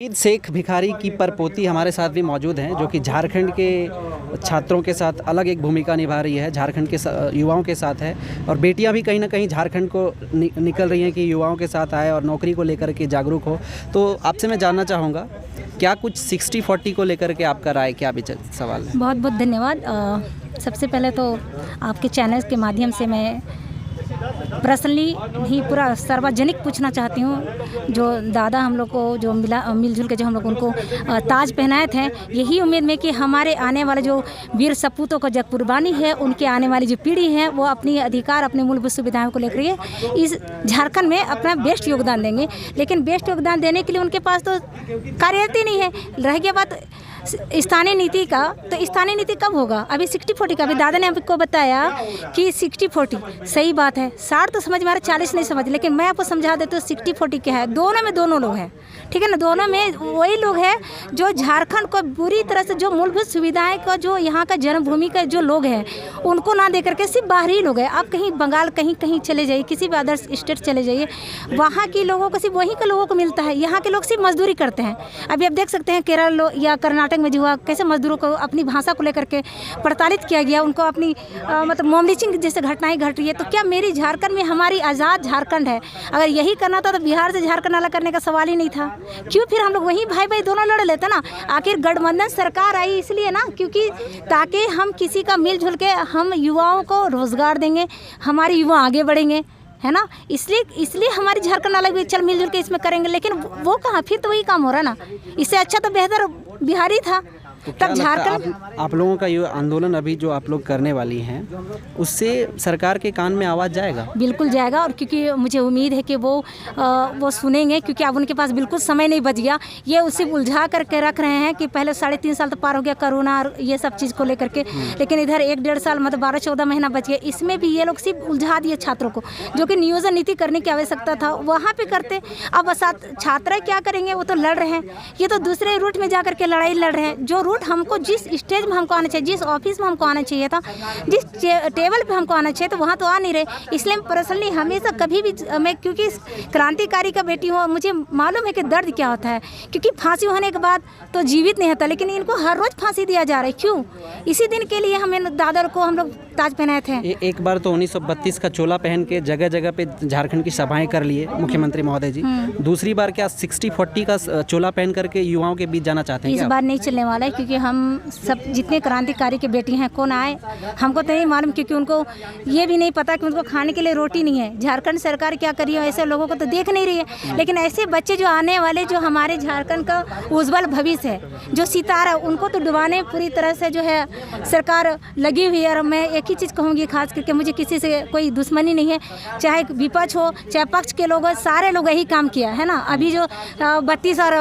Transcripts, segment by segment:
ईद शेख भिखारी की परपोती हमारे साथ भी मौजूद हैं, जो कि झारखंड के छात्रों के साथ अलग एक भूमिका निभा रही है, झारखंड के युवाओं के साथ है। और बेटियां भी कहीं ना कहीं झारखंड को निकल रही हैं कि युवाओं के साथ आए और नौकरी को लेकर के जागरूक हो। तो आपसे मैं जानना चाहूँगा, क्या कुछ 60-40 को लेकर के आपका राय, क्या विचार, सवाल है? बहुत बहुत धन्यवाद। सबसे पहले तो आपके चैनल के माध्यम से मैं पर्सनली ही पूरा सार्वजनिक पूछना चाहती हूँ, जो दादा हम लोग को जो मिलजुल के जो हम लोग उनको ताज पहनाए थे, यही उम्मीद में कि हमारे आने वाले जो वीर सपूतों का जो कुर्बानी है, उनके आने वाली जो पीढ़ी है वो अपनी अधिकार, अपनी मूलभूत सुविधाओं को लेकर इस झारखंड में अपना बेस्ट योगदान देंगे। लेकिन बेस्ट योगदान देने के लिए उनके पास तो कार्यरत नहीं है। रह गया बात स्थानीय नीति का, तो स्थानीय नीति कब होगा? अभी 60-40 का, अभी दादा ने आपको बताया कि 60-40 सही बात है। 60 तो समझ में आ रहा, 40 नहीं समझ, लेकिन मैं आपको समझा देती हूँ 60-40 क्या है। दोनों में दोनों लोग हैं, ठीक है ना। दोनों में वही लोग हैं जो झारखंड को बुरी तरह से, जो मूलभूत सुविधाएं का, जो यहाँ का जन्मभूमि का जो लोग हैं, उनको ना दे करके सिर्फ बाहरी लोग हैं। आप कहीं बंगाल कहीं चले जाइए, किसी भी अदर स्टेट चले जाइए, वहाँ के लोगों को सिर्फ वहीं के लोगों को मिलता है। यहाँ के लोग सिर्फ मजदूरी करते हैं। अभी आप देख सकते हैं केरल या कर्नाटक में जो हुआ, कैसे मजदूरों को अपनी भाषा को लेकर के प्रताड़ित किया गया, उनको अपनी मतलब मॉब लिंचिंग जैसे घटनाएं घट रही है। तो क्या मेरी झारखंड में, हमारी आज़ाद झारखंड है, अगर यही करना था तो बिहार से झारखंड अलग करने का सवाल ही नहीं था। क्यों फिर हम लोग वही भाई भाई दोनों लड़ लेते ना? आखिर गठबंधन सरकार आई इसलिए ना, क्योंकि ताकि हम किसी का मिलजुल के हम युवाओं को रोजगार देंगे, हमारे युवा आगे बढ़ेंगे, है ना। इसलिए हमारी झारखंड अलग भी चल मिलजुल के इसमें करेंगे। लेकिन वो कहाँ, फिर तो वही काम हो रहा ना। इससे अच्छा तो बेहतर बिहारी था। तो तब झारखंड आप लोगों का ये आंदोलन अभी जो आप लोग करने वाली हैं, उससे सरकार के कान में आवाज़ जाएगा? बिल्कुल जाएगा। और क्योंकि मुझे उम्मीद है कि वो सुनेंगे, क्योंकि अब उनके पास बिल्कुल समय नहीं बच गया। ये उसे उलझा करके रख रहे हैं कि पहले 3.5 साल तो पार हो गया कोरोना और ये सब चीज़ को लेकर के, लेकिन इधर 1-1.5 साल मतलब 12-14 महीना बच गया। इसमें भी ये लोग सिर्फ उलझा दिए छात्रों को, जो कि नियोजन नीति करने की आवश्यकता था वहाँ पे करते। अब छात्र क्या करेंगे? वो तो लड़ रहे हैं, ये तो दूसरे रूट में जा करके लड़ाई लड़ रहे हैं। जो हमको जिस स्टेज में हमको आना चाहिए, जिस ऑफिस में हमको आना चाहिए था, जिस टेबल पे हमको आना चाहिए, तो वहाँ तो आ नहीं रहे। इसलिए पर्सनली हमेशा कभी भी मैं, क्योंकि क्रांतिकारी का बेटी हूँ, मुझे मालूम है कि दर्द क्या होता है। क्योंकि फांसी होने के बाद तो जीवित नहीं होता, लेकिन इनको हर रोज फांसी दिया जा रहा है। क्यों? इसी दिन के लिए हमें दादर को हम लोग ताज पहनाए थे। एक बार तो 1932 का चोला पहन के जगह जगह पे झारखंड की सभाएं कर लिए मुख्यमंत्री महोदय जी। दूसरी बार क्या 60-40 का चोला पहन करके युवाओं के बीच जाना चाहते हैं? इस बार नहीं चलने वाला है, क्योंकि हम सब जितने क्रांतिकारी के बेटी हैं, कौन आए हमको तो नहीं मालूम, क्योंकि उनको ये भी नहीं पता कि उनको खाने के लिए रोटी नहीं है। झारखंड सरकार क्या करी है, ऐसे लोगों को तो देख नहीं रही है। लेकिन ऐसे बच्चे जो आने वाले, जो हमारे झारखंड का उज्जवल भविष्य है, जो सितारा, उनको तो डुबाने पूरी तरह से जो है सरकार लगी हुई है। और मैं एक ही चीज़ कहूँगी, खास करके मुझे किसी से कोई दुश्मनी नहीं है, चाहे विपक्ष हो चाहे पक्ष के लोग हो, सारे लोग यही काम किया है ना। अभी जो 32 और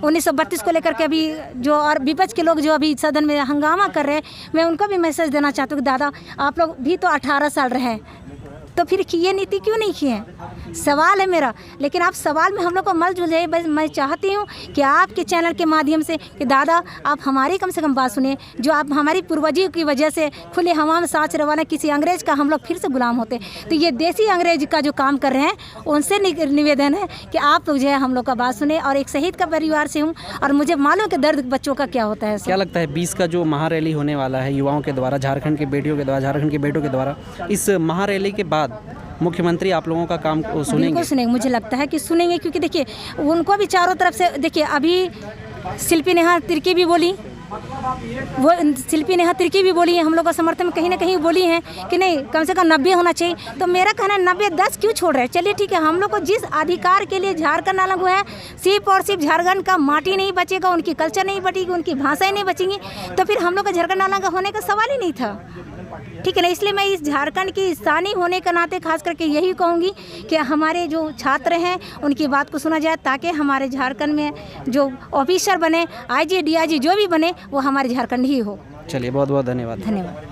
1932 को लेकर के अभी जो और विपक्ष के लोग जो अभी सदन में हंगामा कर रहे हैं, मैं उनको भी मैसेज देना चाहती हूँ कि दादा आप लोग भी तो 18 साल रहे, तो फिर ये नीति क्यों नहीं की है? सवाल है मेरा। लेकिन आप सवाल में हम लोग को मल जुले। बस मैं चाहती हूँ कि आपके चैनल के माध्यम से कि दादा आप हमारी कम से कम बात सुनिए। जो आप हमारी पूर्वजों की वजह से खुले हवा में सांस रवाना किसी अंग्रेज का हम लोग फिर से गुलाम होते, तो ये देसी अंग्रेज का जो काम कर रहे हैं, उनसे निवेदन है कि आप लोग जो है हम लोग का बात सुने। और एक शहीद का परिवार से हूँ और मुझे मालूम कि दर्द बच्चों का क्या होता है। क्या लगता है 20 का जो महारैली होने वाला है युवाओं के द्वारा, झारखंड के बेटियों के द्वारा, झारखंड के बेटों के द्वारा, इस महारैली के बाद मुख्यमंत्री आप लोगों का काम सुनेंगे? बिल्कुल सुनेंगे, मुझे लगता है कि सुनेंगे। क्योंकि देखिए उनको भी चारों तरफ से, देखिए अभी शिल्पी नेहा तिर्की भी बोली, वो शिल्पी नेहा तिर्की भी बोली है, हम लोग का समर्थन में कहीं ना कहीं बोली हैं कि नहीं कम से कम 90 होना चाहिए। तो मेरा कहना है 90-10 क्यों छोड़ रहे हैं? चलिए ठीक है, हम लोग को जिस अधिकार के लिए झारखंड अलग हुआ है, सिर्फ और सिर्फ झारखंड का माटी नहीं बचेगा, उनकी कल्चर नहीं बचेगी, उनकी भाषाएं नहीं बचेंगी, तो फिर हम लोग का झारखंड अलग होने का सवाल ही नहीं था, ठीक है ना। इसलिए मैं इस झारखंड की स्थानीय होने के नाते खास करके यही कहूँगी कि हमारे जो छात्र हैं उनकी बात को सुना जाए, ताकि हमारे झारखंड में जो ऑफिसर बने, IG DIG जो भी बने, वो हमारे झारखंड ही हो। चलिए, बहुत बहुत धन्यवाद। धन्यवाद।